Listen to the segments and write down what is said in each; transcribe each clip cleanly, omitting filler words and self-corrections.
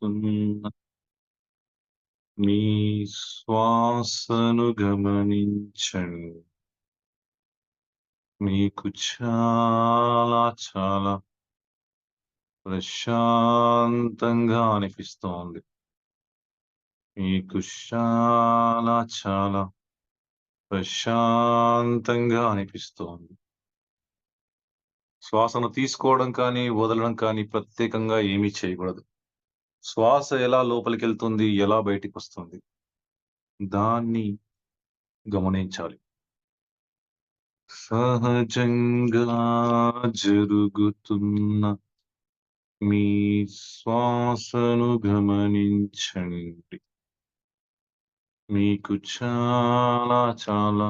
ఉన్న మీ శ్వాసను గమనించండి. మీకు చాలా చాలా ప్రశాంతంగా అనిపిస్తోంది. మీకు చాలా చాలా ప్రశాంతంగా అనిపిస్తోంది. శ్వాసను తీసుకోవడం కానీ, వదలడం కానీ ప్రత్యేకంగా ఏమీ చేయకూడదు. శ్వాస ఎలా లోపలికెళ్తుంది, ఎలా బయటికొస్తుంది దాన్ని గమనించాలి. సహజంగా జరుగుతున్న మీ శ్వాసను గమనించండి. మీకు చాలా చాలా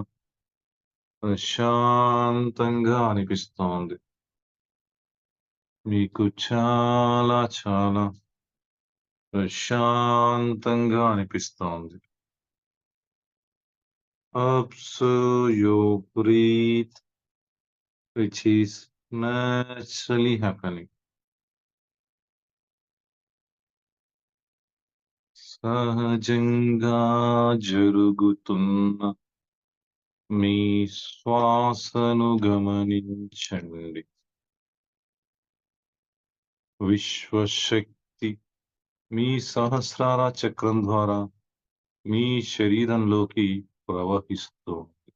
ప్రశాంతంగా అనిపిస్తోంది. మీకు చాలా చాలా ప్రశాంతంగా అనిపిస్తోంది. Observe your breath, which is naturally happening. సహజంగా జరుగుతున్న మీ శ్వాసను గమనించండి. విశ్వశక్తి మీ సహస్రార చక్రం ద్వారా మీ శరీరంలోకి ప్రవహిస్తోంది.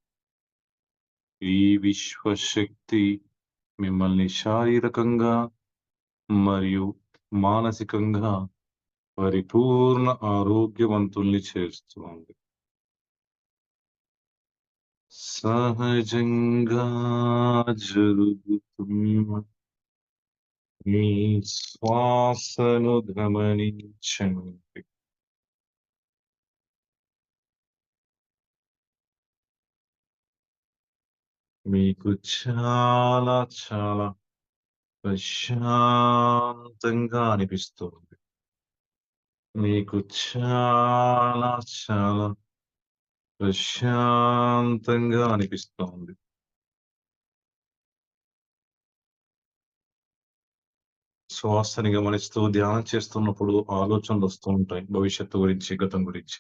ఈ విశ్వశక్తి మిమ్మల్ని శారీరకంగా మరియు మానసికంగా పరిపూర్ణ ఆరోగ్యవంతుల్ని చేస్తోంది. సహజంగా జరుగుతున్న మీ శ్వాసను గమనించండి. మీకు చాలా చాలా ప్రశాంతంగా అనిపిస్తుంది. మీకు చాలా చాలా ప్రశాంతంగా అనిపిస్తోంది. శ్వాసని గమనిస్తూ ధ్యానం చేస్తున్నప్పుడు ఆలోచనలొస్తూ ఉంటాయి. భవిష్యత్తు గురించి, గతం గురించి.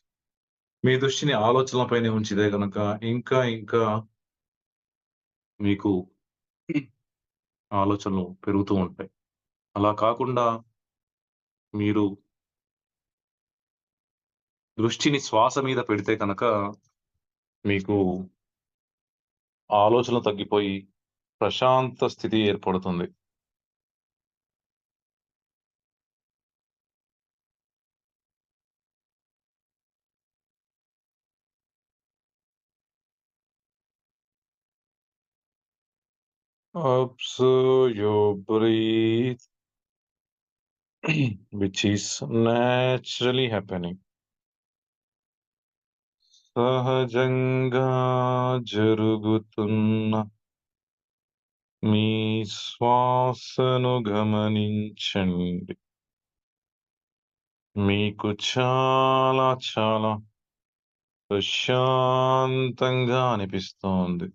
మీ దృష్టిని ఆలోచనలపైనే ఉంచితే గనక ఇంకా ఇంకా మీకు ఆలోచనలు పెరుగుతూ ఉంటాయి. అలా కాకుండా మీరు దృష్టిని శ్వాస మీద పెడితే కనుక మీకు ఆలోచనలు తగ్గిపోయి ప్రశాంత స్థితి ఏర్పడుతుంది. Observe your breath, which is naturally happening. సహజంగా జరుగుతున్న మీ శ్వాసను గమనించండి. మీకు చాలా చాలా ప్రశాంతంగా అనిపిస్తోంది.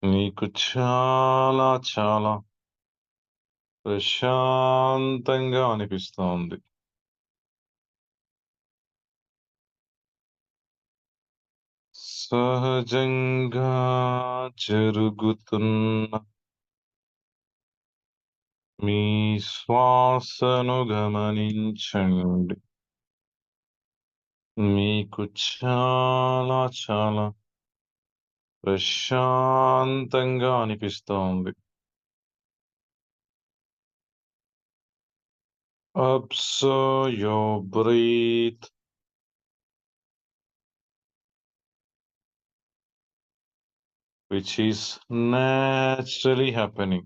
మీకు చాలా చాలా ప్రశాంతంగా అనిపిస్తోంది. సహజంగా జరుగుతున్న మీ శ్వాసను గమనించండి. మీకు చాలా చాలా ప్రశాంతంగా అనిపిస్తోంది. Observe your breath, which is naturally happening.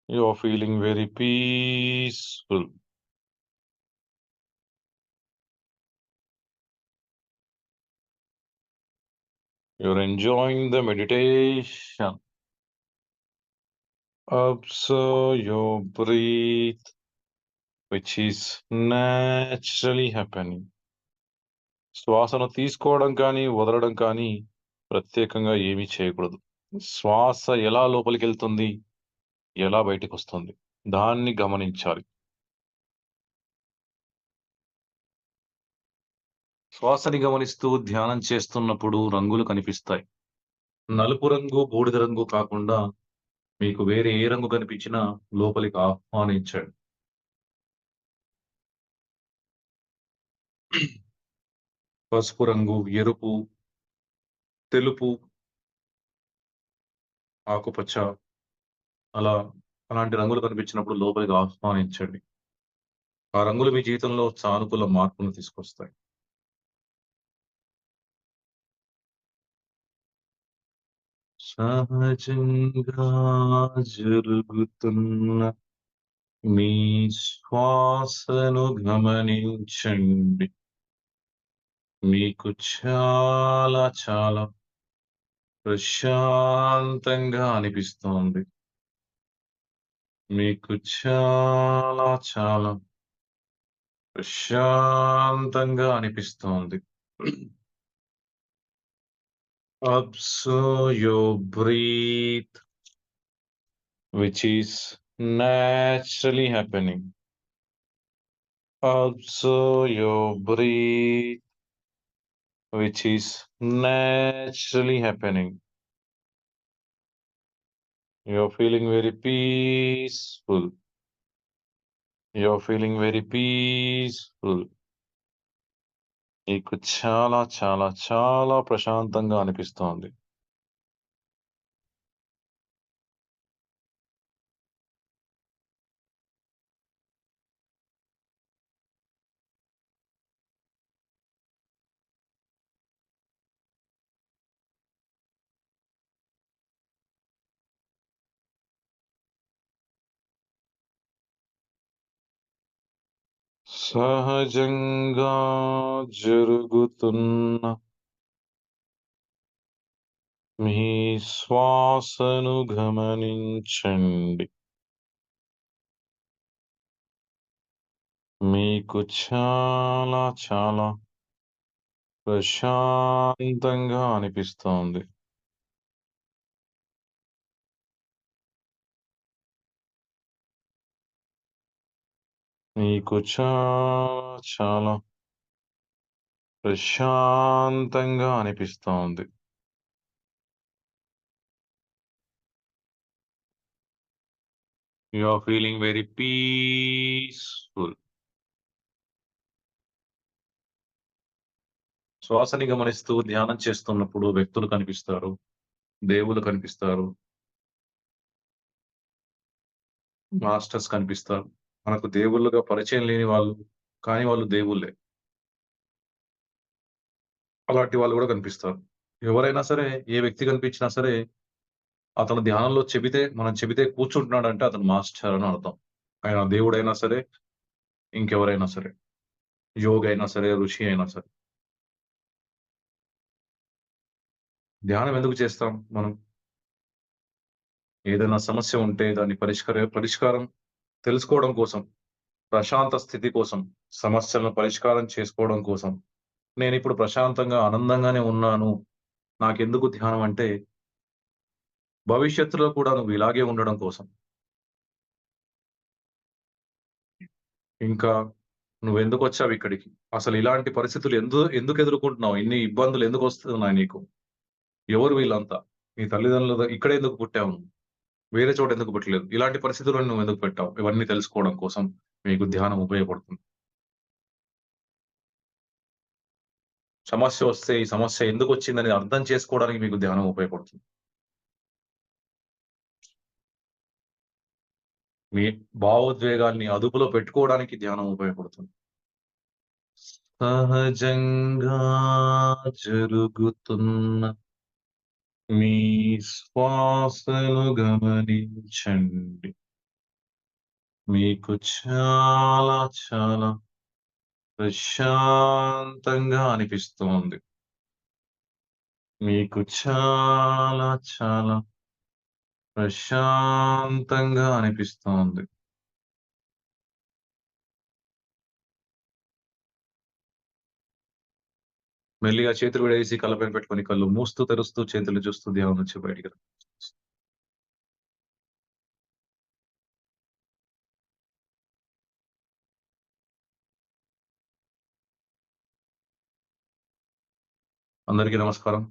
You are feeling very peaceful. You're enjoying the meditation. Observe your breath, which is naturally happening. శ్వాసను తీసుకోవడం కానీ, వదలడం కానీ ప్రత్యేకంగా ఏమీ చేయకూడదు. శ్వాస ఎలా లోపలికెళ్తుంది? ఎలా బయటికొస్తుంది? దాన్ని గమనించాలి. శ్వాసని గమనిస్తూ ధ్యానం చేస్తున్నప్పుడు రంగులు కనిపిస్తాయి. నలుపు రంగు, బూడిద రంగు కాకుండా మీకు వేరే ఏ రంగు కనిపించినా లోపలికి ఆహ్వానించండి. పసుపు రంగు, ఎరుపు, తెలుపు, ఆకుపచ్చ అలా అలాంటి రంగులు కనిపించినప్పుడు లోపలికి ఆహ్వానించండి. ఆ రంగులు మీ జీవితంలో సానుకూల మార్పును తీసుకొస్తాయి. సహజంగా జరుగుతున్న మీ శ్వాసను గమనించండి. మీకు చాలా చాలా ప్రశాంతంగా అనిపిస్తోంది. మీకు చాలా చాలా ప్రశాంతంగా అనిపిస్తోంది. Observe your breath, which is naturally happening. Observe your breath, which is naturally happening. You're feeling very peaceful. You're feeling very peaceful. నీకు చాలా చాలా చాలా ప్రశాంతంగా అనిపిస్తోంది. సహజంగా జరుగుతున్న మీ శ్వాసను గమనించండి. మీకు చాలా చాలా ప్రశాంతంగా అనిపిస్తోంది. మీకు చాలా చాలా ప్రశాంతంగా అనిపిస్తోంది. You are feeling very peaceful. శ్వాసని గమనిస్తూ ధ్యానం చేస్తున్నప్పుడు వ్యక్తులు కనిపిస్తారు. దేవుళ్ళు కనిపిస్తారు. మాస్టర్స్ కనిపిస్తారు. మనకు దేవుళ్ళుగా పరిచయం లేని వాళ్ళు, కానీ వాళ్ళు దేవుళ్ళే. అలాంటి వాళ్ళు గూడా కనిపిస్తారు. ఎవరైనా సరే, ఏ వ్యక్తి కనిపించినా సరే, అతను ధ్యానంలో మనం చెబితే కూర్చుంటున్నాడంటే అతను మాస్టర్ అని అర్థం. ఆయన దేవుడైనా సరే, ఇంకెవరైనా సరే. యోగి అయినా సరే, ఋషి అయినా సరే. ధ్యానం ఎందుకు చేస్తాం మనం? ఏదైనా సమస్య ఉంటే దాన్ని పరిష్కారం తెలుసుకోవడం కోసం, ప్రశాంత స్థితి కోసం, సమస్యలను పరిష్కారం చేసుకోవడం కోసం. నేనిప్పుడు ప్రశాంతంగా, ఆనందంగానే ఉన్నాను. నాకెందుకు ధ్యానం అంటే, భవిష్యత్తులో కూడా నువ్వు ఇలాగే ఉండడం కోసం. ఇంకా నువ్వెందుకొచ్చావిక్కడికి? అసలు ఇలాంటి పరిస్థితులు ఎందుకు ఎదుర్కొంటున్నావు? ఇన్ని ఇబ్బందులు ఎందుకొస్తున్నాయి నీకు? ఎవరు వీళ్ళంతా? నీ తల్లిదండ్రులు ఇక్కడే ఎందుకు పుట్టావు నువ్వు? వేరే చోట ఎందుకు పుట్టలేదు? ఇలాంటి పరిస్థితులను నువ్వెందుకు పెట్టావు? ఇవన్నీ తెలుసుకోవడం కోసం మీకు ధ్యానం ఉపయోగపడుతుంది. సమస్య వస్తే ఈ సమస్య ఎందుకొచ్చిందని అర్థం చేసుకోవడానికి మీకు ధ్యానం ఉపయోగపడుతుంది. మీ భావోద్వేగాల్ని అదుపులో పెట్టుకోవడానికి ధ్యానం ఉపయోగపడుతుంది. సహజంగా జరుగుతున్న మీ శ్వాసను గమనించండి. మీకు చాలా చాలా ప్రశాంతంగా అనిపిస్తోంది. మీకు చాలా చాలా ప్రశాంతంగా అనిపిస్తోంది. మెల్లిగా చేతులు విడదీసి కళ్ళపైన పెట్టుకొని కళ్ళు మూస్తూ, తెరుస్తూ, చేతులు చూస్తూ ధ్యానం నుంచి బయటికి రా. అందరికీ నమస్కారం.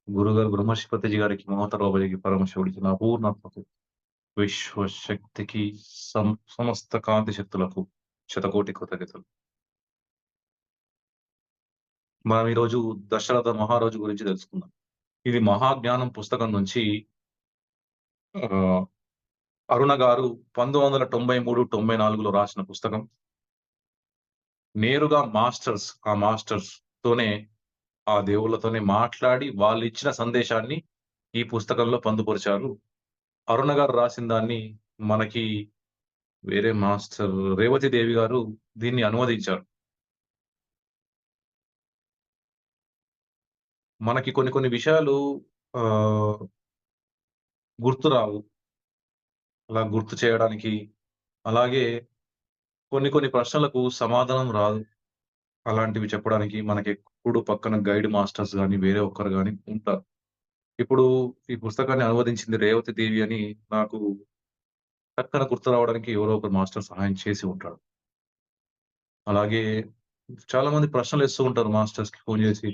గురుగారు బ్రహ్మర్షి గారికి, మహోత్తర బాబాజీకి, పరమశివుడికి, నా పూర్ణాత్మకు, విశ్వశక్తికి, సమస్త కాంతి శక్తులకు శతకోటి కృతజ్ఞతలు. మనం ఈరోజు దశరథ మహారాజు గురించి తెలుసుకుందాం. ఇది మహాజ్ఞానం పుస్తకం నుంచి ఆహ్, అరుణ గారు 1993, 94లో రాసిన పుస్తకం. నేరుగా మాస్టర్స్ తోనే ఆ దేవుళ్ళతోనే మాట్లాడి వాళ్ళిచ్చిన సందేశాన్ని ఈ పుస్తకంలో పొందుపరిచారు. అరుణ గారు రాసిన దాన్ని మనకి వేరే మాస్టర్ రేవతి దేవి గారు దీన్ని అనువదించారు. మనకి కొన్ని కొన్ని విషయాలు ఆహ్, గుర్తురావు. అలా గుర్తు చేయడానికి, అలాగే కొన్ని కొన్ని ప్రశ్నలకు సమాధానం రాదు. అలాంటివి చెప్పడానికి మనకెప్పుడు పక్కన గైడ్ మాస్టర్స్ గాని, వేరే ఒక్కరు గాని ఉంటారు. ఇప్పుడు ఈ పుస్తకాన్ని అనువదించింది రేవతి దేవి అని నాకు టక్కన గుర్తు రావడానికి ఎవరో ఒకరు మాస్టర్ సహాయం చేసి ఉంటాడు. అలాగే చాలా మంది ప్రశ్నలేస్తూ ఉంటారు మాస్టర్స్‌కి ఫోను చేసి,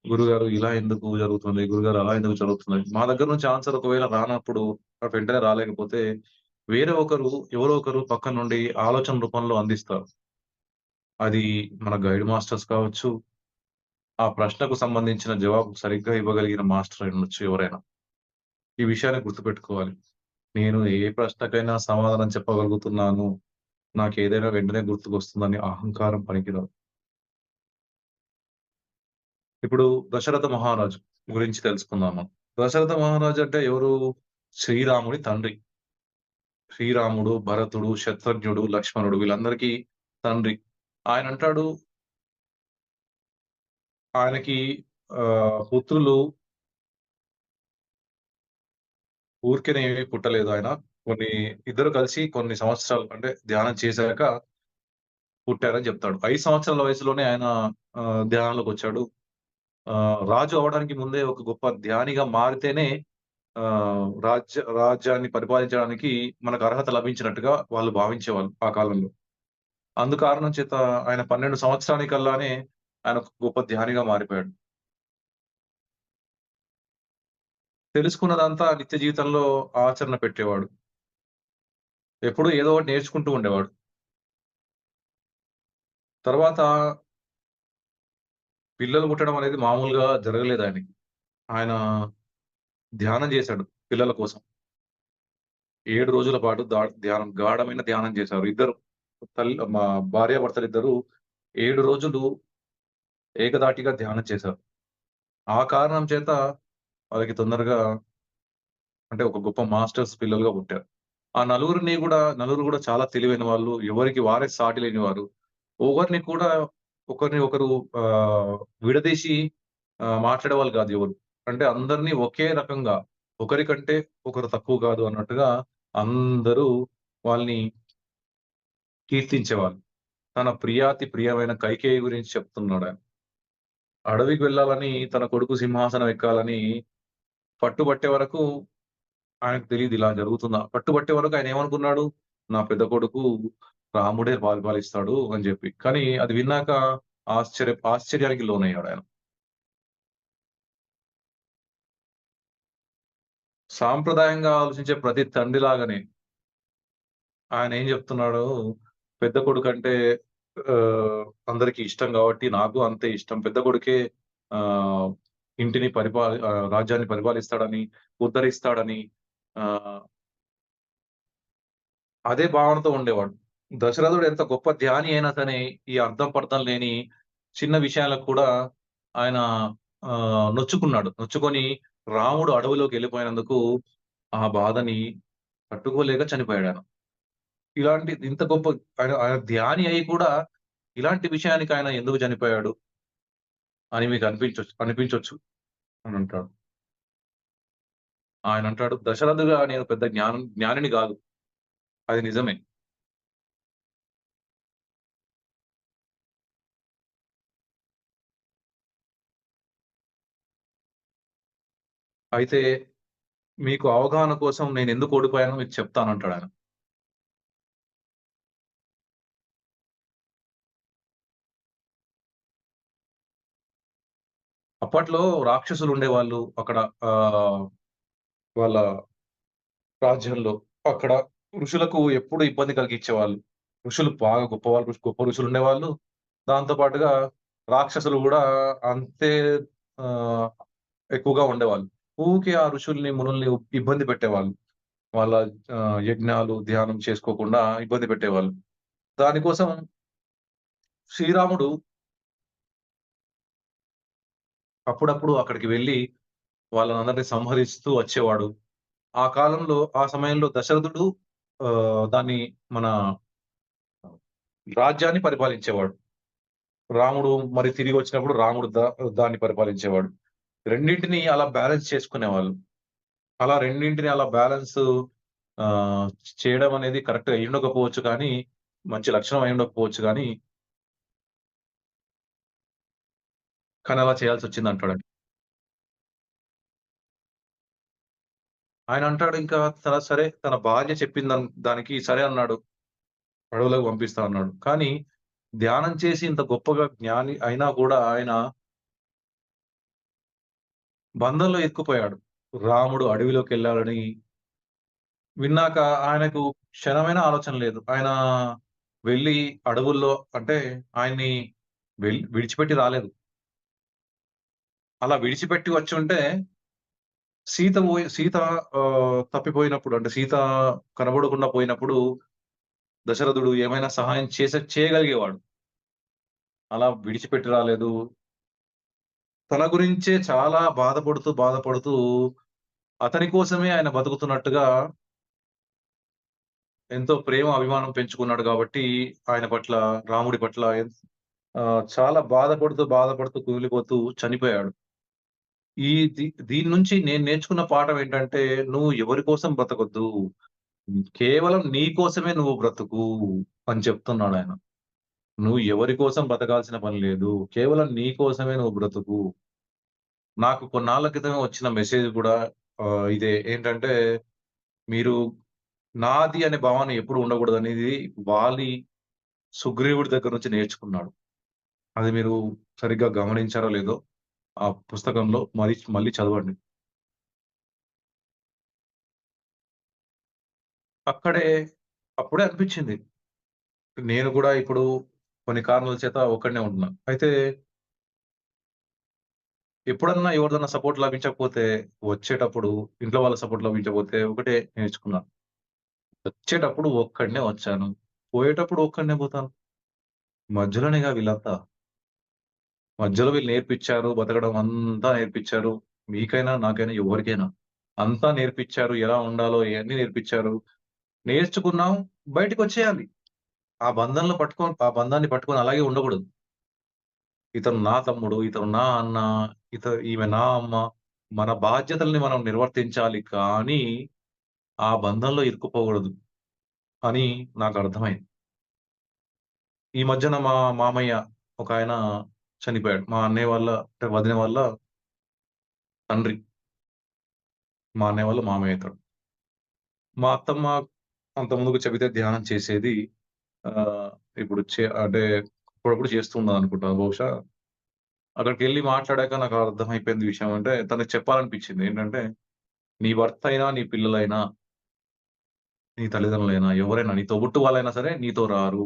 "గురుగారు ఇలా ఎందుకు జరుగుతుంది? గురుగారు అలా ఎందుకు జరుగుతుంది?" మా దగ్గర నుంచి ఆన్సర్ ఒకవేళ రానప్పుడు వెంటనే రాలేకపోతే వేరే ఒకరు ఎవరో ఒకరు పక్కన నుండి ఆలోచన రూపంలో అందిస్తారు. అది మన గైడ్ మాస్టర్స్ కావచ్చు, ఆ ప్రశ్నకు సంబంధించిన జవాబు సరిగ్గా ఇవ్వగలిగిన మాస్టర్ అయ్యుండొచ్చు ఎవరైనా. ఈ విషయాన్ని గుర్తుపెట్టుకోవాలి. నేను ఏ ప్రశ్నకైనా సమాధానం చెప్పగలుగుతున్నాను. నాకేదైనా వెంటనే గుర్తుకొస్తుందని అహంకారం పనికిరాదు. ఇప్పుడు దశరథ మహారాజు గురించి తెలుసుకుందాం మనం. దశరథ మహారాజు అంటే ఎవరు? శ్రీరాముడి తండ్రి. శ్రీరాముడు, భరతుడు, శత్రుఘ్నుడు, లక్ష్మణుడు వీళ్ళందరికీ తండ్రి. ఆయనంటాడు ఆయనకి పుత్రులు ఊరికేనే ఏమి పుట్టలేదు ఆయన. కొన్ని ఇద్దరు కలిసి కొన్ని సంవత్సరాలు అంటే ధ్యానం చేశాక పుట్టారని చెప్తాడు. 5 సంవత్సరాల వయసులోనే ఆయన ధ్యానంలోకొచ్చాడు. రాజు అవ్వడానికి ముందే ఒక గొప్ప ధ్యానిగా మారితేనే రాజ్యాన్ని పరిపాలించడానికి మనకు అర్హత లభించినట్టుగా వాళ్ళు భావించేవాళ్ళు ఆ కాలంలో. అందు కారణం చేత ఆయన 12 సంవత్సరానికల్లానే ఆయన ఒక గొప్ప ధ్యానిగా మారిపోయాడు. తెలుసుకున్నదంతా నిత్య జీవితంలో ఆచరణ పెట్టేవాడు. ఎప్పుడూ ఏదో ఒకటి నేర్చుకుంటూ ఉండేవాడు. తర్వాత పిల్లలు పుట్టడం అనేది మామూలుగా జరగలేదాయనకి. ఆయన ధ్యానం జేశాడు పిల్లల కోసం. 7 రోజుల పాటు గాఢమైన ధ్యానం చేశారు. ఇద్దరు మా భార్యాభర్తలిద్దరూ 7 రోజులు ఏకధాటిగా ధ్యానం చేశారు. ఆ కారణం చేత వాళ్ళకి తొందరగా అంటే ఒక గొప్ప మాస్టర్స్ పిల్లలుగా పుట్టారు. ఆ నలుగురు గూడా చాలా తెలివైన వాళ్ళు. ఎవరికి వారే సాటి లేనివారు. ఒకరిని కూడా ఒకరిని ఒకరు ఆహ్, విడదీసి మాట్లాడేవాళ్ళు గాదు ఎవరు. అంటే అందరిని ఒకే రకంగా ఒకరికంటే ఒకరు తక్కువ కాదు అన్నట్టుగా అందరూ వాళ్ళని కీర్తించేవాళ్ళు. తన ప్రియాతి ప్రియమైన కైకేయి గురించి చెప్తున్నాడాయన. అడవికి వెళ్ళాలని తన కొడుకు సింహాసనం ఎక్కాలని పట్టుబట్టే వరకు ఆయనకు తెలీదు ఇలా జరుగుతుందా. పట్టుబట్టే వరకు ఆయనేమనుకున్నాడు, నా పెద్ద కొడుకు రాముడే పరిపాలిస్తాడు అని జెప్పి. కానీ అది విన్నాక ఆశ్చర్యానికి లోనయ్యాడాయన. సాంప్రదాయంగా ఆలోచించే ప్రతి తండ్రిలాగానే ఆయనేం జెప్తున్నాడు, పెద్ద కొడుకంటే అందరికి ఇష్టం గాబట్టి నాకు అంతే ఇష్టం. పెద్ద కొడుకే ఆహ్, రాజ్యాన్ని పరిపాలిస్తాడని, ఉద్ధరిస్తాడని ఆహ్, అదే భావనతో ఉండేవాడు. దశరథుడు ఎంత గొప్ప ధ్యాని అయినా సరే, ఈ అర్థం పర్థం లేని చిన్న విషయాలకు కూడా ఆయన నొచ్చుకున్నాడు. నొచ్చుకొని రాముడు అడవిలోకెళ్ళిపోయినందుకు ఆ బాధని తట్టుకోలేక చనిపోయాడాయన. ఇలాంటి ఇంత గొప్ప ఆయన ఆయన ధ్యాని అయ్యి కూడా ఇలాంటి విషయానికి ఆయన ఎందుకు చనిపోయాడు అని మీకు అనిపించొచ్చు అనంటాడు. ఆయనంటాడు, "దశరథుగా నేను పెద్ద జ్ఞానిని గాదు. అది నిజమే. అయితే మీకు అవగాహన కోసం నేనెందుకు ఓడిపోయానో మీకు చెప్తానంటాడాయన. అప్పట్లో రాక్షసులుండేవాళ్ళు అక్కడ ఆహ్, వాళ్ళ రాజ్యంలో. అక్కడ ఋషులకు ఎప్పుడు ఇబ్బంది కలిగించేవాళ్ళు. ఋషులు బాగా గొప్పవాళ్ళు, గొప్ప ఋషులుండేవాళ్ళు. దాంతో పాటుగా రాక్షసులు గూడా అంతే ఆహ్, ఎక్కువగా ఉండేవాళ్ళు. ఊకే ఆ ఋషుల్ని, మునుల్ని ఇబ్బంది పెట్టేవాళ్ళు. వాళ్ళ యజ్ఞాలు, ధ్యానం చేసుకోకుండా ఇబ్బంది పెట్టేవాళ్ళు. దానికోసం శ్రీరాముడు అప్పుడప్పుడు అక్కడికి వెళ్లి వాళ్ళనందరిని సంహరిస్తూ వచ్చేవాడు. ఆ కాలంలో ఆ సమయంలో దశరథుడు దాన్ని మన రాజ్యాన్ని పరిపాలించేవాడు. రాముడు మరి తిరిగొచ్చినప్పుడు రాముడు దాన్ని పరిపాలించేవాడు. రెండింటిని అలా బ్యాలెన్స్ చేసుకునేవాళ్ళు. అలా రెండింటిని అలా బ్యాలెన్సు ఆహ్, చేయడం అనేది కరెక్ట్‌గా అయ్యుండకపోవచ్చు కానీ, మంచి లక్షణం అయ్యుండకపోవచ్చు గానీ, కానీ అలా చేయాల్సొచ్చిందంటాడండి. ఆయనంటాడు ఇంకా సరే తన భార్య చెప్పిన దానికి సరే అన్నాడు. అడవులోకి పంపిస్తా అన్నాడు. కానీ ధ్యానం చేసి ఇంత గొప్పగా జ్ఞాని అయినా గూడా ఆయన బంధంలో ఇరుక్కుపోయాడు. రాముడు అడవిలోకెళ్ళాలని విన్నాక ఆయనకు క్షణమైన ఆలోచన లేదు. ఆయన వెళ్లి అడవుల్లో అంటే ఆయన్ని విడిచిపెట్టి రాలేదు. అలా విడిచిపెట్టి వచ్చుంటే సీత తప్పిపోయినప్పుడు అంటే సీత కనబడకుండా పోయినప్పుడు దశరథుడు ఏమైనా సహాయం చేయగలిగేవాడు. అలా విడిచిపెట్టి రాలేదు. తన గురించే చాలా బాధపడుతూ అతని కోసమే ఆయన బతుకుతున్నట్టుగా ఎంతో ప్రేమ, అభిమానం పెంచుకున్నాడు గాబట్టి, ఆయన పట్ల, రాముడి పట్ల చాలా బాధపడుతూ కుమిలిపోతూ చనిపోయాడు. ఈ దీని నుంచి నేను నేర్చుకున్న పాఠం ఏంటంటే, నువ్వు ఎవరి కోసం బ్రతకొద్దు. కేవలం నీ కోసమే నువ్వు బ్రతుకు అని చెప్తున్నాడాయన. నువ్వు ఎవరి కోసం బతకాల్సిన పని లేదు. కేవలం నీ కోసమే నువ్వు బ్రతుకు. నాకు కొన్నాళ్ళ క్రితమే వచ్చిన మెసేజ్ గూడా ఇదే. ఏంటంటే, మీరు నాది అనే భావన ఎప్పుడు ఉండకూడదనేది వాలి సుగ్రీవుడి దగ్గర నుంచి నేర్చుకున్నాడు. అది మీరు సరిగ్గా గమనించారో లేదో ఆ పుస్తకంలో మళ్ళీ చదవండి. అక్కడే అప్పుడే అనిపించింది. నేను కూడా ఇప్పుడు కొన్ని కారణాల చేత ఒక్కడినే ఉంటున్నా. అయితే ఎప్పుడన్నా ఎవరిదన్నా సపోర్ట్ లభించకపోతే వచ్చేటప్పుడు ఇంట్లో వాళ్ళ సపోర్ట్ లభించకపోతే ఒకటే నేర్చుకున్నా. వచ్చేటప్పుడు ఒక్కడినే వచ్చాను. పోయేటప్పుడు ఒక్కడినే పోతాను. మధ్యలోనేగా వీళ్ళంతా. మధ్యలో వీళ్ళు నేర్పిచ్చారు. బతకడం అంతా నేర్పిచ్చారు. మీకైనా, నాకైనా ఎవరికైనా. అంతా నేర్పిచ్చారు. ఎలా ఉండాలో ఇయన్నీ నేర్పిచ్చారు. నేర్చుకున్నాం. బయటికొచ్చేయాలి. ఆ బంధాన్ని పట్టుకొని అలాగే ఉండకూడదు. ఇతను నా తమ్ముడు, ఇతను నా అన్న, ఈమె నా అమ్మ. మన బాధ్యతల్ని మనం నిర్వర్తించాలి కానీ, ఆ బంధంలో ఇరుక్కుపోకూడదు అని నాకర్థమైంది. ఈ మధ్యన మా మామయ్య ఒకాయన చనిపోయాడు. మా అన్నయ్య వాళ్ళ అంటే వదిన వాళ్ళ తండ్రి. మా అన్నయ్య వాళ్ళ మామయ్య అయితాడు. మా అత్తమ్మ అంతకుముందుకు చెబితే ధ్యానం చేసేది. ఆహ్, ఇప్పుడు అంటే అప్పుడప్పుడు చేస్తూ ఉన్నదనుకుంటా బహుశా. అక్కడికెళ్ళి మాట్లాడాక నాకు అర్థమైపోయింది విషయం. అంటే తనకి చెప్పాలనిపించింది. ఏంటంటే, నీ భర్త అయినా, నీ పిల్లలైనా, నీ తల్లిదండ్రులైనా, ఎవరైనా నీ తోబుట్టువులైనా సరే నీతో రారు.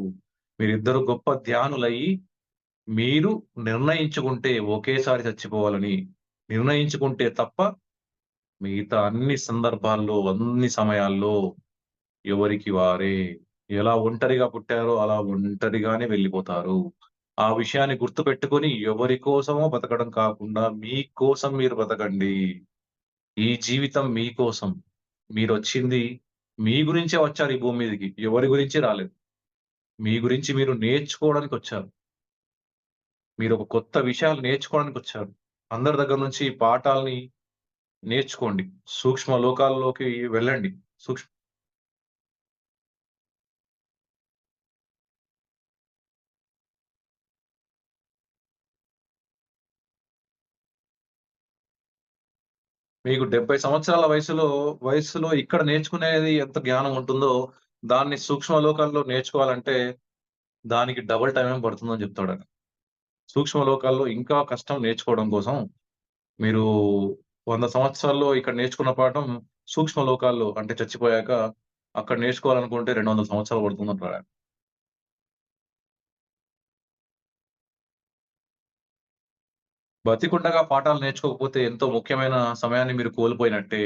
మీరిద్దరు గొప్ప ధ్యానులయ్యి, మీరు నిర్ణయించుకుంటే ఒకేసారి చచ్చిపోవాలని నిర్ణయించుకుంటే తప్ప, మిగతా అన్ని సందర్భాల్లో, అన్ని సమయాల్లో ఎవరికి వారే. ఎలా ఒంటరిగా పుట్టారో అలా ఒంటరిగానే వెళ్ళిపోతారు. ఆ విషయాన్ని గుర్తుపెట్టుకొని ఎవరి కోసమో బతకడం కాకుండా మీకోసం మీరు బతకండి. ఈ జీవితం మీకోసం. మీరొచ్చింది మీ గురించే వచ్చారు ఈ భూమి మీదకి. ఎవరి గురించి రాలేదు. మీ గురించి మీరు నేర్చుకోవడానికొచ్చారు. మీరొక కొత్త విషయాలు నేర్చుకోవడానికొచ్చారు. అందరి దగ్గర నుంచి పాఠాల్ని నేర్చుకోండి. సూక్ష్మ లోకాల్లోకి వెళ్ళండి. సూక్ష్ మీకు 70 సంవత్సరాల వయస్సులో ఇక్కడ నేర్చుకునేది ఎంత జ్ఞానం ఉంటుందో, దాన్ని సూక్ష్మ లోకాల్లో నేర్చుకోవాలంటే దానికి డబుల్ టైమే పడుతుందని చెప్తాడాయన. సూక్ష్మ లోకాల్లో ఇంకా కష్టం నేర్చుకోవడం కోసం మీరు 100 సంవత్సరాల్లో ఇక్కడ నేర్చుకున్న పాఠం సూక్ష్మ లోకాల్లో అంటే చచ్చిపోయాక అక్కడ నేర్చుకోవాలనుకుంటే 200 సంవత్సరాలు పడుతుందంటాడాయన. బతికుండగా పాఠాలు నేర్చుకోకపోతే ఎంతో ముఖ్యమైన సమయాన్ని మీరు కోల్పోయినట్టే.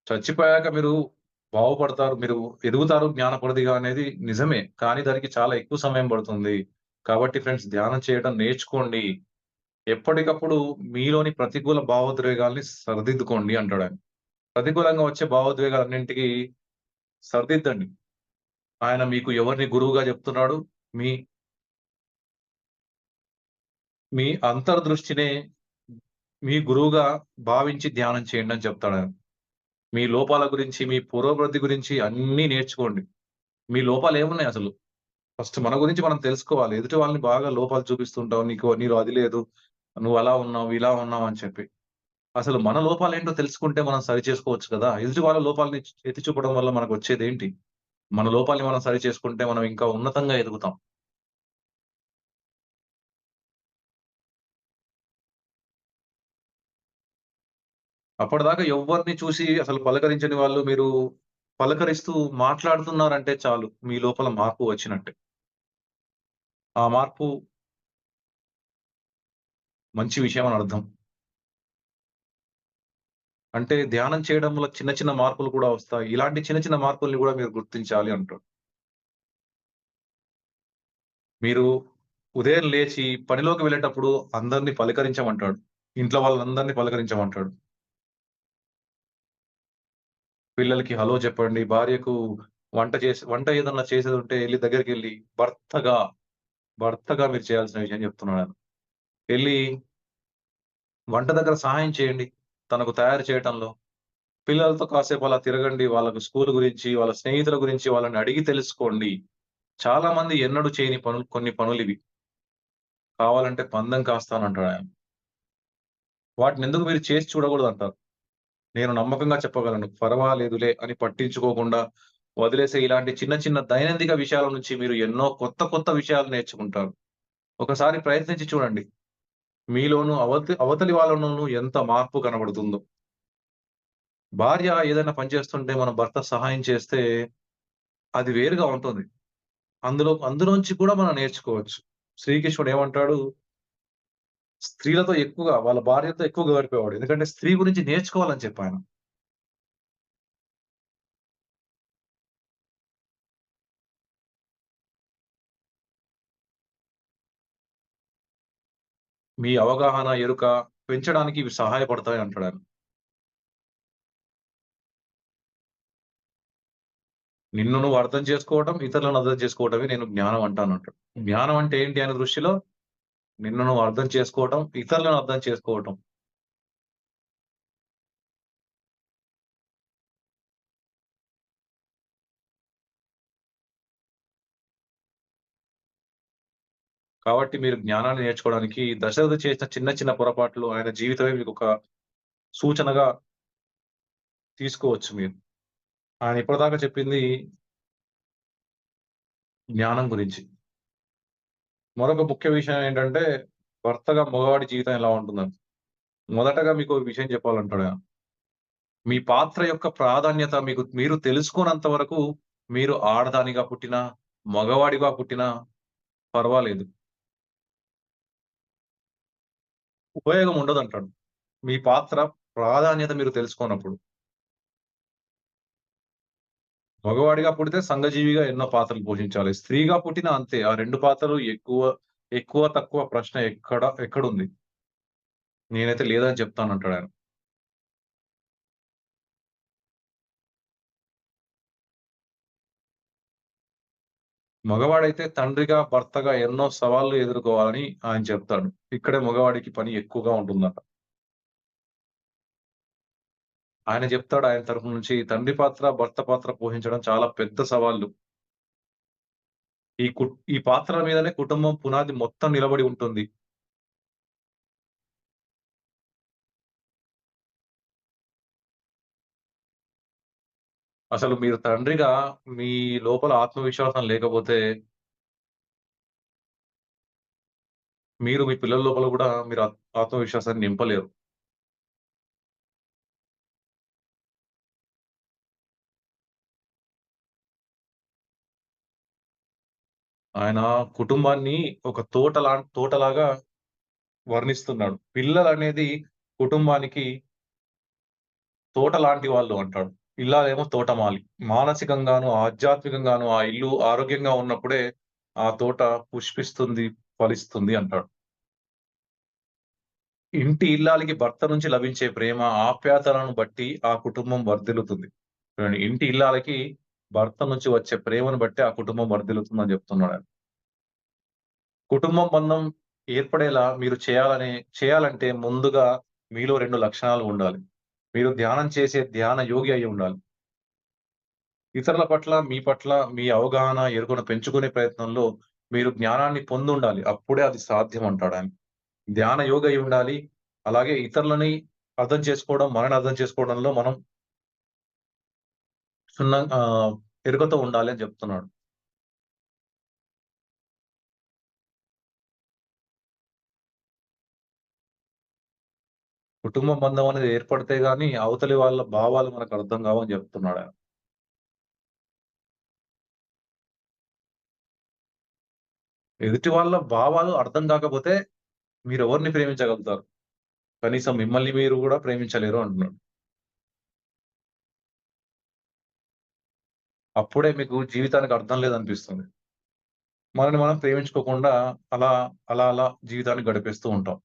చచ్చిపోయాక మీరు బాగుపడతారు. మీరు ఎదుగుతారు జ్ఞానపొరదిగా అనేది నిజమే. కానీ దానికి చాలా ఎక్కువ సమయం పడుతుంది. కాబట్టి ఫ్రెండ్స్ ధ్యానం చేయడం నేర్చుకోండి. ఎప్పటికప్పుడు మీలోని ప్రతికూల భావోద్వేగాల్ని సరిదిద్దుకోండి అంటాడాయన. ప్రతికూలంగా వచ్చే భావోద్వేగాలన్నింటికి సరిదిద్దండి. ఆయన మీకు ఎవరిని గురువుగా చెప్తున్నాడు? మీ మీ అంతర్దృష్టినే మీ గురువుగా భావించి ధ్యానం చేయండి అని చెప్తాడాయన. మీ లోపాల గురించి, మీ పురోగతి గురించి అన్నీ నేర్చుకోండి. మీ లోపాలేమున్నాయసలు? ఫస్ట్ మన గురించి మనం తెలుసుకోవాలి. ఎదుటి వాళ్ళని బాగా లోపాలు చూపిస్తుంటావు. నీలో అది లేదు. నువ్వు అలా ఉన్నావు, ఇలా ఉన్నావు అని చెప్పి. అసలు మన లోపాలేంటో తెలుసుకుంటే మనం సరి చేసుకోవచ్చు కదా! ఎదుటి వాళ్ళ లోపాలని ఎత్తి చూపడం వల్ల మనకొచ్చేదేంటి? మన లోపాల్ని మనం సరి చేసుకుంటే మనం ఇంకా ఉన్నతంగా ఎదుగుతాం. అప్పటిదాకా ఎవ్వరిని చూసి అసలు పలకరించని వాళ్ళు మీరు పలకరిస్తూ మాట్లాడుతున్నారంటే చాలు. మీ లోపల మార్పు వచ్చినట్టే. ఆ మార్పు మంచి విషయం అని అర్థం. అంటే ధ్యానం చేయడం వల్ల చిన్న చిన్న మార్పులు కూడా వస్తాయి. ఇలాంటి చిన్న చిన్న మార్పుల్ని గూడా మీరు గుర్తించాలి అంటాడు. మీరు ఉదయం లేచి పనిలోకి వెళ్ళేటప్పుడు అందరిని పలకరించమంటాడు. ఇంట్లో వాళ్ళందరిని పలకరించమంటాడు. పిల్లలకి హలో చెప్పండి. భార్యకు వంట ఏదన్నా చేసేదుంటే ఎళ్లి దగ్గరికెళ్లి భర్తగా మీరు చేయాల్సిన విషయం చెప్తున్నాడాయన. ఎళ్లి వంట దగ్గర సహాయం చేయండి. తనకు తయారు చేయటంలో. పిల్లలతో కాసేపు అలా తిరగండి. వాళ్ళకు స్కూలు గురించి, వాళ్ళ స్నేహితుల గురించి వాళ్ళని అడిగి తెలుసుకోండి. చాలా మంది ఎన్నడూ చేయని కొన్ని పనులివి. కావాలంటే పందెం కాస్తానంటాడాయన. వాటినెందుకు మీరు చేసి చూడకూడదంటారు. నేను నమ్మకంగా చెప్పగలను. పర్వాలేదులే అని పట్టించుకోకుండా వదిలేసే ఇలాంటి చిన్న చిన్న దైనందిక విషయాల నుంచి మీరు ఎన్నో కొత్త కొత్త విషయాలు నేర్చుకుంటారు. ఒకసారి ప్రయత్నించి చూడండి. మీలోనూ అవతలి వాళ్ళలోనూ ఎంత మార్పు కనబడుతుందో. భార్య ఏదైనా పని చేస్తుంటే మన భర్త సహాయం చేస్తే అది వేరుగా ఉంటుంది. అందులోంచి కూడా మనం నేర్చుకోవచ్చు. శ్రీకృష్ణుడు ఏమంటాడు, స్త్రీలతో ఎక్కువగా వాళ్ళ భార్యతో ఎక్కువగా గడిపేవాడు. ఎందుకంటే స్త్రీ గురించి నేర్చుకోవాలని చెప్పాయన. మీ అవగాహన, ఎరుక పెంచడానికి ఇవి సహాయపడతాయి అంటాడాయన. నిన్ను నువ్వు అర్థం చేసుకోవటం, ఇతరులను అర్థం చేసుకోవటమే నేను జ్ఞానం అంటానంటాడు. జ్ఞానం అంటే ఏంటి ఆయన దృష్టిలో? నిన్ను నువ్వు అర్థం చేసుకోవటం, ఇతరులను అర్థం చేసుకోవటం. కాబట్టి మీరు జ్ఞానాన్ని నేర్చుకోవడానికి దశరథుడు చేసిన చిన్న చిన్న పొరపాట్లు ఆయన జీవితమే మీకొక సూచనగా తీసుకోవచ్చు మీరు. ఆయన ఇప్పటిదాకా చెప్పింది జ్ఞానం గురించి. మరొక ముఖ్య విషయం ఏంటంటే, భర్తగా మగవాడి జీవితం ఎలా ఉంటుందని. మొదటగా మీకో విషయం చెప్పాలంటాడాయన. మీ పాత్ర యొక్క ప్రాధాన్యత మీరు తెలుసుకోనంత వరకు మీరు ఆడదానిగా పుట్టినా, మగవాడిగా పుట్టినా పర్వాలేదు. ఉపయోగం ఉండదంటాడు. మీ పాత్ర ప్రాధాన్యత మీరు తెలుసుకోనప్పుడు. మగవాడిగా పుడితే సంఘజీవిగా ఎన్నో పాత్రలు పోషించాలి. స్త్రీగా పుట్టినా అంతే. ఆ 2 పాత్రలు ఎక్కువ, తక్కువ ప్రశ్న ఎక్కడుంది? నేనైతే లేదని చెప్తానంటాడాయన. మగవాడైతే తండ్రిగా, భర్తగా ఎన్నో సవాళ్లు ఎదుర్కోవాలని ఆయన చెప్తాడు. ఇక్కడే మగవాడికి పని ఎక్కువగా ఉంటుందట. ఆయన చెప్తాడు ఆయన తరపు నుంచి తండ్రి పాత్ర, భర్త పాత్ర పోషించడం చాలా పెద్ద సవాళ్ళు. ఈ పాత్రల మీదనే కుటుంబం పునాది మొత్తం నిలబడి ఉంటుంది. అసలు మీరు తండ్రిగా మీ లోపల ఆత్మవిశ్వాసం లేకపోతే, మీరు మీ పిల్లల లోపల గూడా మీరు ఆత్మవిశ్వాసాన్ని నింపలేరు. ఆయన కుటుంబాన్ని ఒక తోటలాగా వర్ణిస్తున్నాడు. పిల్లలనేది కుటుంబానికి తోట లాంటి వాళ్ళు అంటాడు. ఇల్లాలేమో తోటమాలి. మానసికంగాను, ఆధ్యాత్మికంగాను ఆ ఇల్లు ఆరోగ్యంగా ఉన్నప్పుడే ఆ తోట పుష్పిస్తుంది, ఫలిస్తుంది అంటాడు. ఇంటి ఇల్లాలికి భర్త నుంచి లభించే ప్రేమ, ఆప్యాయతలను బట్టి ఆ కుటుంబం వర్ధిల్లుతుంది. చూడండి, ఇంటి ఇల్లాలకి భర్త నుంచి వచ్చే ప్రేమను బట్టి ఆ కుటుంబం వర్ధిల్లుతుందని చెప్తున్నాడాయన. కుటుంబం బంధం ఏర్పడేలా మీరు చేయాలంటే ముందుగా మీలో 2 లక్షణాలు ఉండాలి. మీరు ధ్యానం చేసే ధ్యాన యోగి అయ్యి ఉండాలి. ఇతరుల పట్ల, మీ పట్ల మీ అవగాహన, ఎరుకను పెంచుకునే ప్రయత్నంలో మీరు జ్ఞానాన్ని పొందుండాలి. అప్పుడే అది సాధ్యం అంటాడాయన. ధ్యాన యోగి అయి ఉండాలి. అలాగే ఇతరులని అర్థం చేసుకోవడం, మనల్ని అర్థం చేసుకోవడంలో మనం ఎరుకతో ఉండాలి అని చెప్తున్నాడు. కుటుంబ బంధం అనేది ఏర్పడితే గాని అవతలి వాళ్ళ భావాలు మనకు అర్థం కావని చెప్తున్నాడాయన. ఎదుటి వాళ్ళ భావాలు అర్థం కాకపోతే మీరెవరిని ప్రేమించగలుగుతారు? కనీసం మిమ్మల్ని మీరు గూడా ప్రేమించలేరు అంటున్నాడు. అప్పుడే మీకు జీవితానికి అర్థం లేదనిపిస్తుంది. మనల్ని మనం ప్రేమించుకోకుండా అలా, అలా జీవితాన్ని గడిపేస్తూ ఉంటాం.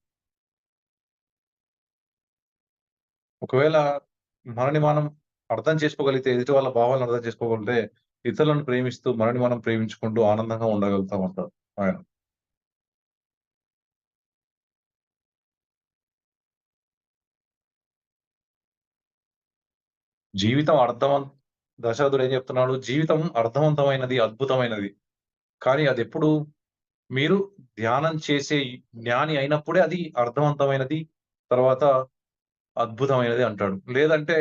ఒకవేళ మనని మనం అర్థం చేసుకోగలిగితే, ఎదుటి వాళ్ళ భావాలను అర్థం చేసుకోగలిగితే, ఇతరులను ప్రేమిస్తూ, మనని మనం ప్రేమించుకుంటూ ఆనందంగా ఉండగలుగుతాం అంటారు ఆయన. జీవితం దశరథుడు ఏం చెప్తున్నాడు? జీవితం అర్థవంతమైనది, అద్భుతమైనది. కానీ అదెప్పుడు మీరు ధ్యానం చేసే జ్ఞాని అయినప్పుడే అది అర్థవంతమైనది. తర్వాత అద్భుతమైనది అంటాడు. లేదంటే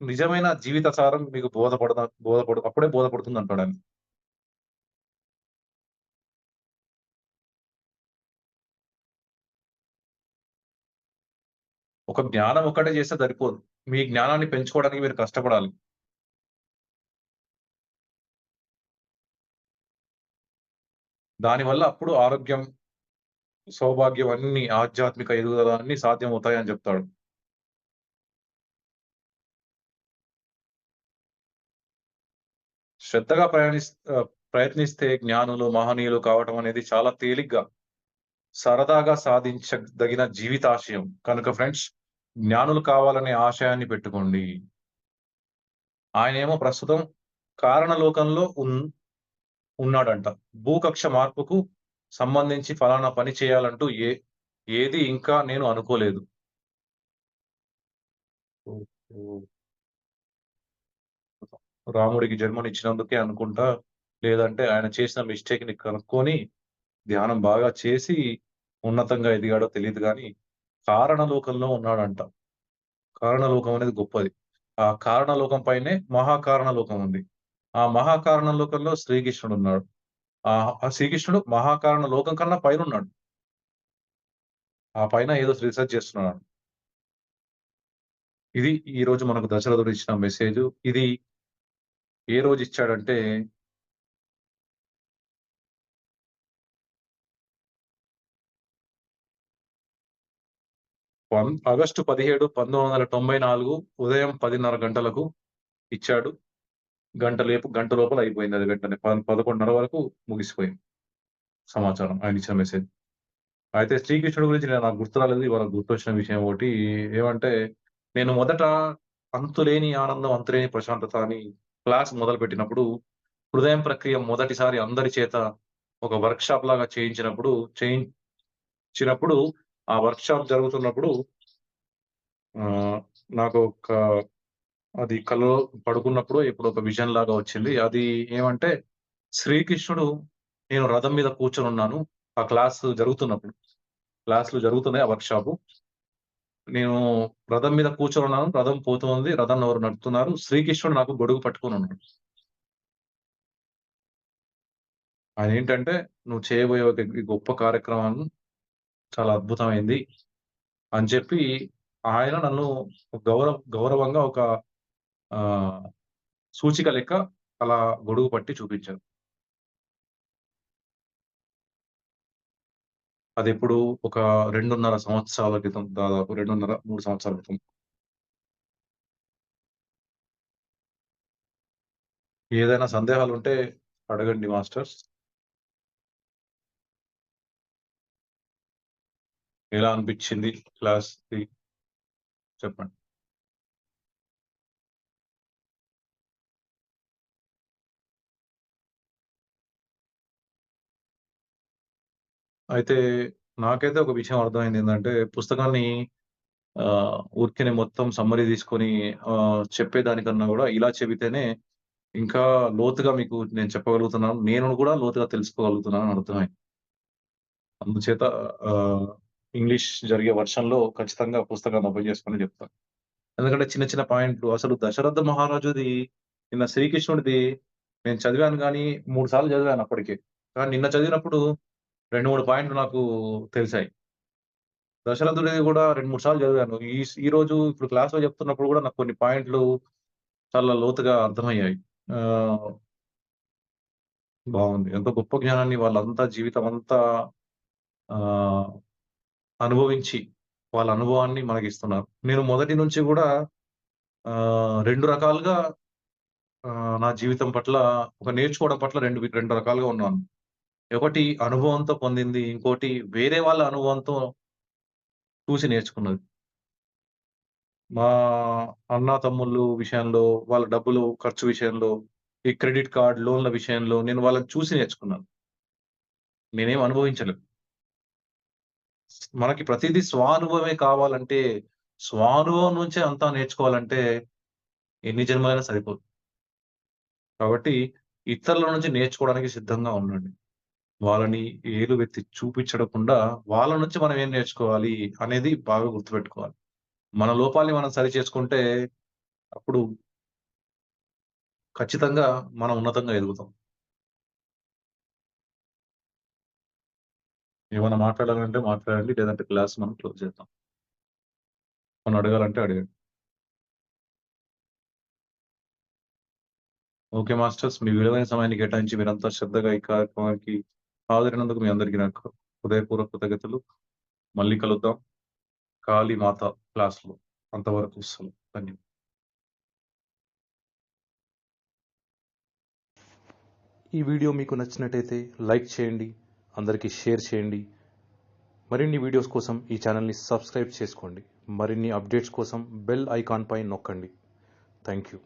నిజమైన జీవిత సారం మీకు అప్పుడే బోధపడుతుందంటాడాయన. ఒక జ్ఞానం ఒక్కటే చేస్తే సరిపోదు. మీ జ్ఞానాన్ని పెంచుకోవడానికి మీరు కష్టపడాలి. దానివల్ల అప్పుడు ఆరోగ్యం, సౌభాగ్యం అన్నీ ఆధ్యాత్మిక ఎదుగుదల అన్నీ సాధ్యమవుతాయని చెప్తాడు. శ్రద్ధగా ప్రయత్నిస్తే జ్ఞానులు, మహనీయులు కావటం అనేది చాలా తేలిగ్గా, సరదాగా సాధించదగిన జీవితాశయం. కనుక ఫ్రెండ్స్, జ్ఞానులు కావాలనే ఆశయాన్ని పెట్టుకోండి. ఆయనేమో ప్రస్తుతం కారణలోకంలో ఉన్నాడంట. భూకక్ష మార్పుకు సంబంధించి ఫలానా పని చేయాలంటూ ఏది ఇంకా నేను అనుకోలేదు. ఓహ్! ఓహ్! రాముడికి జన్మనిచ్చినందుకే అనుకుంటా. లేదంటే ఆయన చేసిన మిస్టేక్‌ని కనుక్కొని, ధ్యానం బాగా చేసి ఉన్నతంగా ఎదిగాడో తెలీదు గానీ, కారణలోకంలో ఉన్నాడంట. కారణలోకం అనేది గొప్పది. ఆ కారణలోకం పైనే మహాకారణ లోకం ఉంది. ఆ మహాకారణ లోకంలో శ్రీకృష్ణుడున్నాడు. ఆ శ్రీకృష్ణుడు మహాకారణ లోకం కన్నా పైనున్నాడు. ఆ పైన ఏదో రిసర్చ్ చేస్తున్నాడు. ఇది ఈరోజు మనకు దశరథుడు ఇచ్చిన మెసేజు. ఇది ఏ రోజిచ్చాడంటే ఆగస్టు 17, 1994 ఉదయం 10:30 గంటలకు ఇచ్చాడు. గంట లోపల అయిపోయింది అది వెంటనే. 11:30 వరకు ముగిసిపోయింది సమాచారం. ఆయనిచ్చిన మెసేజ్. అయితే శ్రీకృష్ణుడి గురించి నాకు గుర్తు రాలేదు. ఇవాళ గుర్తొచ్చిన విషయం ఒకటి ఏమంటే, నేను మొదట అంతులేని ఆనందం, అంతులేని ప్రశాంతత అని క్లాస్ మొదలుపెట్టినప్పుడు, హృదయం ప్రక్రియ మొదటిసారి అందరి చేత ఒక వర్క్‌షాప్ లాగా చేయించినప్పుడు, ఆ వర్క్‌షాప్ జరుగుతున్నప్పుడు ఆహ్, నాకు అది కలలో పడుకున్నప్పుడు ఎప్పుడో ఒక విజన్ లాగా వచ్చింది. అది ఏమంటే శ్రీకృష్ణుడు నేను రథం మీద కూర్చొనున్నాను. ఆ క్లాస్ జరుగుతున్నప్పుడు. క్లాస్‌లు జరుగుతున్నాయి. ఆ వర్క్‌షాపు. నేను రథం మీద కూర్చొనున్నాను. రథం పోతోంది. రథాన్ని ఎవరో నడుపుతున్నారు. శ్రీకృష్ణుడు నాకు గొడుగు పట్టుకొనున్నాడు. ఆయనేంటంటే, "నువ్వు చేయబోయే ఒక ఈ గొప్ప కార్యక్రమం చాలా అద్భుతమైంది" అని చెప్పి ఆయన నన్ను గౌరవంగా ఒక ఆహ్, సూచిక లెక్క అలా గొడుగు పట్టి చూపించారు. అదెప్పుడు ఒక 2:30 సంవత్సరాల క్రితం దాదాపు 2:30, 3 సంవత్సరాల క్రితం. ఏదైనా సందేహాలుంటే అడగండి మాస్టర్స్. ఎలా అనిపిచ్చింది క్లాస్‌ది చెప్పండి. అయితే నాకైతే ఒక విషయం అర్థమైందేందంటే, పుస్తకాన్ని ఊరికేనే మొత్తం సమ్మరీ తీసుకొని చెప్పేదానికన్నా గూడా ఇలా చెబితేనే ఇంకా లోతుగా మీకు నేను చెప్పగలుగుతున్నాను. నేను గూడా లోతుగా తెలుసుకోగలుగుతున్నానని అర్థమైంది. అందుచేత ఆహ్, ఇంగ్లీష్ జరిగే వర్షన్‌లో ఖచ్చితంగా పుస్తకాన్ని ఓపెన్ చేసుకొని చెప్తా. ఎందుకంటే చిన్న చిన్న పాయింట్లు అసలు దశరథ మహారాజుది నిన్న శ్రీకృష్ణుడిది నేను చదివాను గానీ 3 సార్లు చదివాను అప్పటికే. కానీ నిన్న చదివినప్పుడు 2, 3 పాయింట్లు నాకు తెలిసాయి. దశరథుడిది గూడా 2, 3 సార్లు చదివాను. ఈరోజు ఇప్పుడు క్లాస్‌లో చెప్తున్నప్పుడు గూడా నాకు కొన్ని పాయింట్లు చాలా లోతుగా అర్థమయ్యాయి. ఆహ్, బావుంది. ఎంతో గొప్ప జ్ఞానాన్ని వాళ్ళంతా జీవితమంతా ఆహ్, అనుభవించి వాళ్ళ అనుభవాన్ని మనకిస్తున్నారు. నేను మొదటి నుంచి గూడా 2 రకాలుగా నా జీవితం పట్ల ఒక నేర్చుకోవడం పట్ల 2 రకాలుగా ఉన్నాను. ఒకటి అనుభవంతో పొందింది. ఇంకోటి వేరే వాళ్ళ అనుభవంతో చూసి నేర్చుకున్నది. మా అన్నా, తమ్ముళ్ళు విషయంలో, వాళ్ళ డబ్బులు ఖర్చు విషయంలో, ఈ క్రెడిట్ కార్డ్ లోన్‌ల విషయంలో నేను వాళ్ళని చూసి నేర్చుకున్నాను. నేనేమి అనుభవించలేదు. మనకి ప్రతీదీ స్వానుభవమే కావాలంటే, స్వానుభవం నుంచే అంతా నేర్చుకోవాలంటే ఎన్ని జన్మలైనా సరిపోదు. కాబట్టి ఇతరుల నుంచి నేర్చుకోవడానికి సిద్ధంగా ఉండండి. వాళ్ళని ఏలువెత్తి చూపించడకుండా వాళ్ళ నుంచి మనం ఏం నేర్చుకోవాలి అనేది బాగా గుర్తుపెట్టుకోవాలి. మన లోపాల్ని మనం సరిచేసుకుంటే అప్పుడు ఖచ్చితంగా మనం ఉన్నతంగా ఎదుగుతాం. ఏమన్నా మాట్లాడాలంటే మాట్లాడండి. లేదంటే క్లాస్ మనం క్లోజ్ చేద్దాం. ఏమన్నా అడగాలంటే అడగండి. Okay masters. మీ విలువైన సమయాన్ని కేటాయించి మీరంతా శ్రద్ధగా ఈ కార్యక్రమానికి హాజరైనందుకు మీ అందరికీ నాకు హృదయపూర్వక కృతజ్ఞతలు. మళ్ళీ కలుద్దాం. కాళీ మాత క్లాస్‌లో. అంతవరకు సెలవు. ధన్యవాదాలు. ఈ వీడియో మీకు నచ్చినట్టయితే లైక్ చేయండి, అందరికీ షేర్ చేయండి. మరిన్ని వీడియోస్ కోసం ఈ ఛానల్ని సబ్స్క్రైబ్ చేసుకోండి. మరిన్ని అప్డేట్స్ కోసం బెల్ ఐకాన్ పై నొక్కండి. Thank you.